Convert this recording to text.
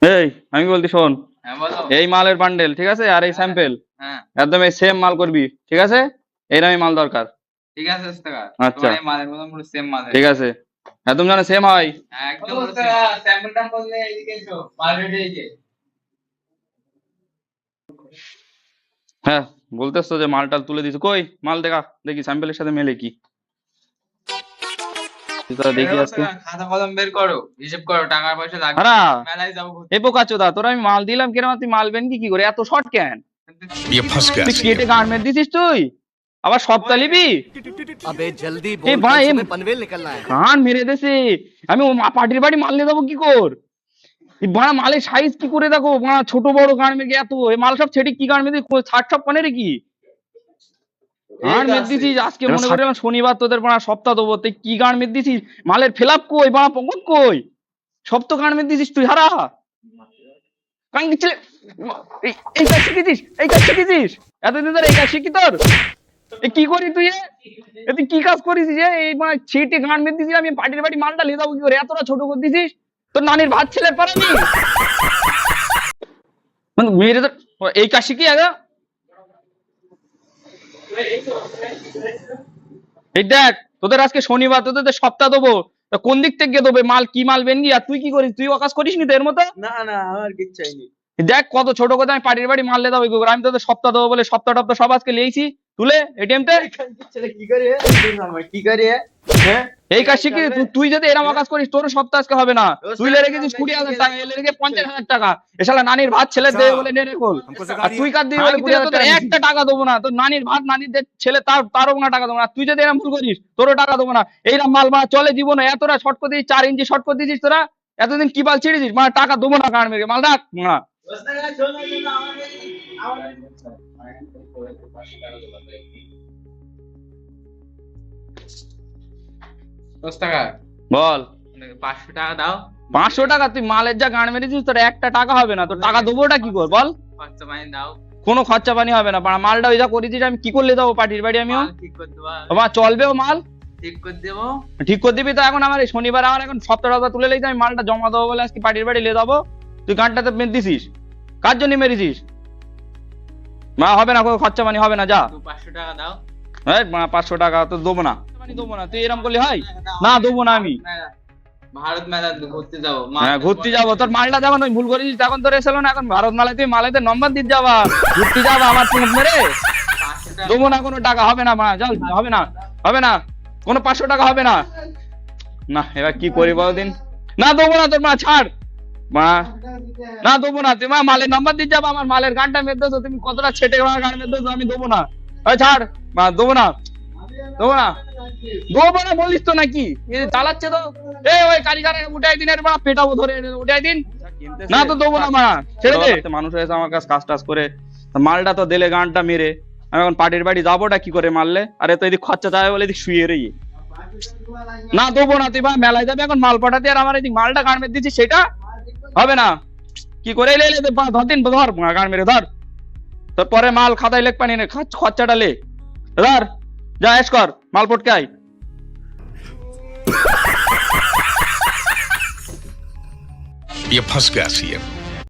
এই আমি বলছি শোন, হ্যাঁ বলো। এই মালের বান্ডেল ঠিক আছে, আর এই স্যাম্পেল হ্যাঁ একদম এই সেম মাল করবি, ঠিক আছে? এইরকমই মাল দরকার। ঠিক আছে ওস্তাদ, আচ্ছা তোমার এই মালের মতন পুরো সেম মাল ঠিক আছে, একদম যেন সেম হয়। একদম স্যাম্পলটা বললে এইদিকে এসো, মাল রেডি হয়েছে। হ্যাঁ বলতেছো যে মাল টাল তুলে দিছো, কই মাল দেখা দেখি স্যাম্পেলের সাথে মেলে কি। দেখি আজকে খাতা কলম বের করো, হিসেব করো, টাকা পয়সা লাগবে, হারা মেলায় যাবো ঘুরতে। এই বোকাচোদা, তোরা আমি মাল দিলাম কিরম, তুই মাল বেন কি করে এত শর্ট কেন? ये फंस गया তুই কেটে গার্মেন্ট দিছিস তুই, আবার সপ্তাহ নিবি? अबे जल्दी ए बोल, भाई, कल सुबह पनवेल निकलना है। কান মেরে দেছে। আমি ও পার্টির বাড়ি মাল নিয়ে যাবো কি কর? এই বাড়া মালের সাইজ কি করে দেখো, বাড়া ছোট বড় গার্মেন্ট এত এই মাল সব ছেড়ে কি গার্মেন্ট ছাট সব পানে রে কি গার্মেন্ট দিছিস? আজকে মনে করে শনিবার তোদের বাড়া সপ্তাহ দেবো, তুই কি গার্মেন্ট দিছিস? মালের ফেলাপ কই, বাড়া পকেট কই? সব তো গার্মেন্ট দিছিস তুই হারা। কান দিচ্ছিলে এই কাজ শিখেছিস, এই কাজ শিখেছিস এতদিন ধরে, এই কাজ শিখি তোর? এ কি করি তুই? তুই কি কাজ করিস যে এই মানে ছিটে গার্মেন্ট দিছিস? আমি পার্টির বাড়ি মালটা নিয়ে যাবো কি করে, এতটা ছোট করে দিছিস? তোর নানির ভাত ছেলের পারানি মেয়েরে তো এই কাজ শিখি আগে। এই দেখ তোদের আজকে শনিবার, তোদের সপ্তাহ দেবো, তা কোন দিক থেকে দেবো মাল, কি মাল বেনগি? আর তুই কি করিস? তুই কাজ করিস নি তো এর মতো? না না আমার কিচ্ছু চাইনি। দেখ কত ছোট কথা, আমি পার্টির বাড়ি মাল নিয়ে যাবো কি করে? আমি তোদের সপ্তাহ দেবো বলে সপ্তাহ টপ্তাহ সব আজকে লিয়েছি তুলে এটিএম তে। কি করে কি করে হ্যাঁ এই কাজ শিখি তুই যদি এরকম কাজ করিস তোর সপ্তাহ আজকে হবে না। তুই লে রেখেছিস 20,000 টাকা, এলে রেখে 50,000 টাকা, এসালা নানির ভাত ছেলে দেবে বলে নে রেখল। আর তুই কাজ দিবি বলে 20,000 টাকা, একটা টাকা দেবো না। তোর নানির ভাত নানির ছেলে তারও না টাকা দেবো না। তুই যদি এরকম ভুল করিস তোরও টাকা দেবো না। এইরকম মাল মারা চলে জীবনে, এতটা শর্ট করে দিয়েছিস, 4 ইঞ্চি শর্ট করে দিয়েছিস তোরা, এতদিন কি বাল ছেড়েছিস? মানে টাকা দেবো না কারণ মেরে মাল রাখ মারা। বল 500 টাকা দাও। 500 টাকা? তুই মালের যা গান মেরেছিস তোর একটা টাকা হবে না। তোর টাকা দেবোটা কি কর বল? খরচা পানি দাও। কোনো খরচা পানি হবে না, মালটা ওই যা করেছিস আমি কি করলে যাবো পার্টির বাড়ি? আমিও মাল ঠিক করে দেবো, বাবা চলবে ও মাল ঠিক করে দেবো। ঠিক করে দিবি তো? এখন আমার এই শনিবার আমার এখন সপ্তাহটা তুলে লেগেছে, আমি মালটা জমা দেবো বলে আজকে পার্টির বাড়ি নিয়ে যাবো। তুই গানটাতে মেরেছিস, কার জন্য মেরেছিস? মা হবে না, কোনো খরচা পানি হবে না, যা। 500 টাকা দাও। এই মা 500 টাকা তো দেবো না, দেবো না। তুই এরকম করলে হয় না? দেবো না আমি। ভারত মেলা ঘুরতে যাবো। হ্যাঁ ঘুরতে যাবো, তোর মালটা যখন তুই ভুল করেছিস তখন তোর এসেলো না। এখন ভারত মেলায় তুই মালাইতে নম্বর দিতে যাবা, ঘুরতে যাবা, আমার তুই মেরে দেবো না। কোনো টাকা হবে না মা, চল হবে না, হবে না, কোনো 500 টাকা হবে না। না এবার কি করি বলদিন? না দেবো না তোর মা, ছাড় মা, না দেবো না। তুই মা মালের নাম্বার দিতে যাবো, আমার মালের গানটা মেরতেছো তুমি, কতটা ছেটে গান মেরতেছো, আমি দেবো না। ছাড় মা, দেবো না, দেবো না, দেবো না বলিস তো নাকি? চালাচ্ছে তো ওই কারিগরে উঠাই দিন, এর মা পেটাবো ধরে, উঠাই দিন। না তো দেবো না মা, ছেড়ে দে। মানুষ হয়েছে আমার কাছে কাজ টাজ করে, মালটা তো দিলে গানটা মেরে, আমি এখন পার্টির বাড়ি যাবোটা কি করে মারলে? আরে তো এদিক খরচা যাবে বলে এদিক শুয়ে রে। না দেবো না, তুই ভাই মেলায় যাবে এখন মাল পাঠাতে, আর আমার এদিক মালটা গান মেরে দিচ্ছি, সেটা হবে না। কি করে এলে ধর দিন, ধর গান মেরে ধর, তোর পরে মাল খাতায় লেখ পানি নে, খরচাটা লে ধর, যা এস কর মাল পটকে আয়। ये फंस गया सीएम।